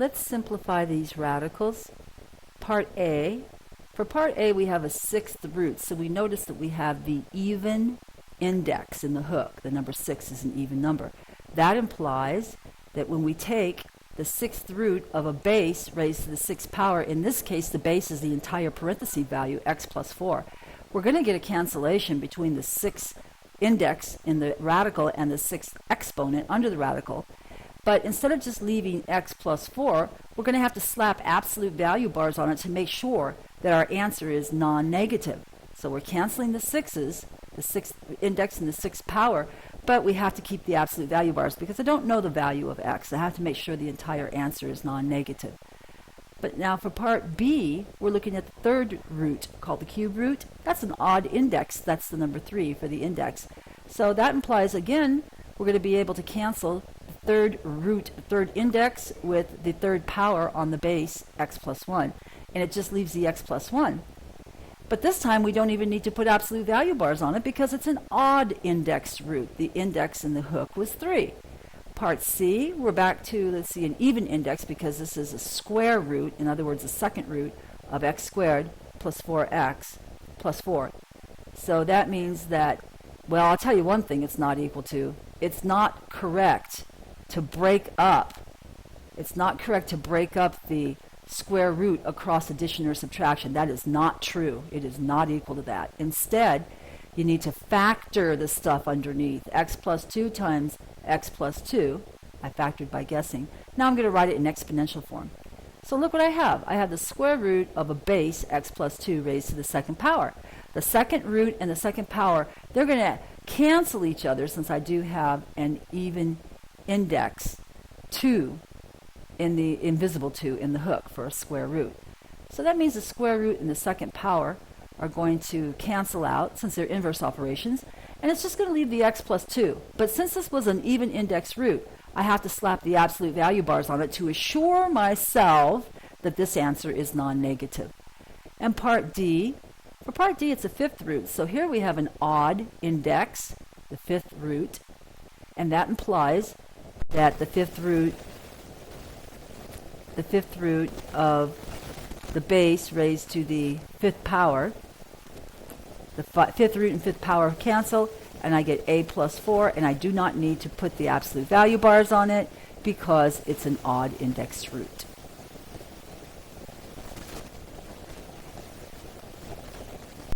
let's simplify these radicals. Part A. For part A, we have a sixth root, so we notice that we have the even index in the hook. The number 6 is an even number. That implies that when we take the sixth root of a base raised to the sixth power, in this case the base is the entire parenthesis value, x plus 4, we're going to get a cancellation between the sixth index in the radical and the sixth exponent under the radical. But instead of just leaving x plus 4, we're going to have to slap absolute value bars on it to make sure that our answer is non-negative. So we're canceling the sixes, the sixth index and the sixth power, but we have to keep the absolute value bars because I don't know the value of x. I have to make sure the entire answer is non-negative. But now for part B, we're looking at the third root called the cube root. That's an odd index. That's the number 3 for the index. So that implies, again, we're going to be able to cancel the third root, third index with the third power on the base, x plus 1. And it just leaves the x plus 1. But this time we don't even need to put absolute value bars on it because it's an odd index root. The index in the hook was 3. Part C, we're back to, let's see, an even index because this is a square root, in other words, a second root of x squared plus 4x plus 4. So that means that, well, I'll tell you one thing it's not equal to. It's not correct to break up. It's not correct to break up the square root across addition or subtraction. That is not true. It is not equal to that. Instead, you need to factor the stuff underneath. X plus 2 times x plus 2. I factored by guessing. Now I'm going to write it in exponential form. So look what I have. I have the square root of a base, x plus 2 raised to the second power. The second root and the second power, they're going to cancel each other since I do have an even index 2 in the invisible 2 in the hook for a square root. So that means the square root and the second power are going to cancel out since they're inverse operations, and it's just going to leave the x plus 2. But since this was an even index root, I have to slap the absolute value bars on it to assure myself that this answer is non-negative. And part D, for part D it's a fifth root, so here we have an odd index, the fifth root, and that implies that the fifth root of the base raised to the fifth power, the fifth root and fifth power cancel, and I get a plus 4, and I do not need to put the absolute value bars on it because it's an odd index root.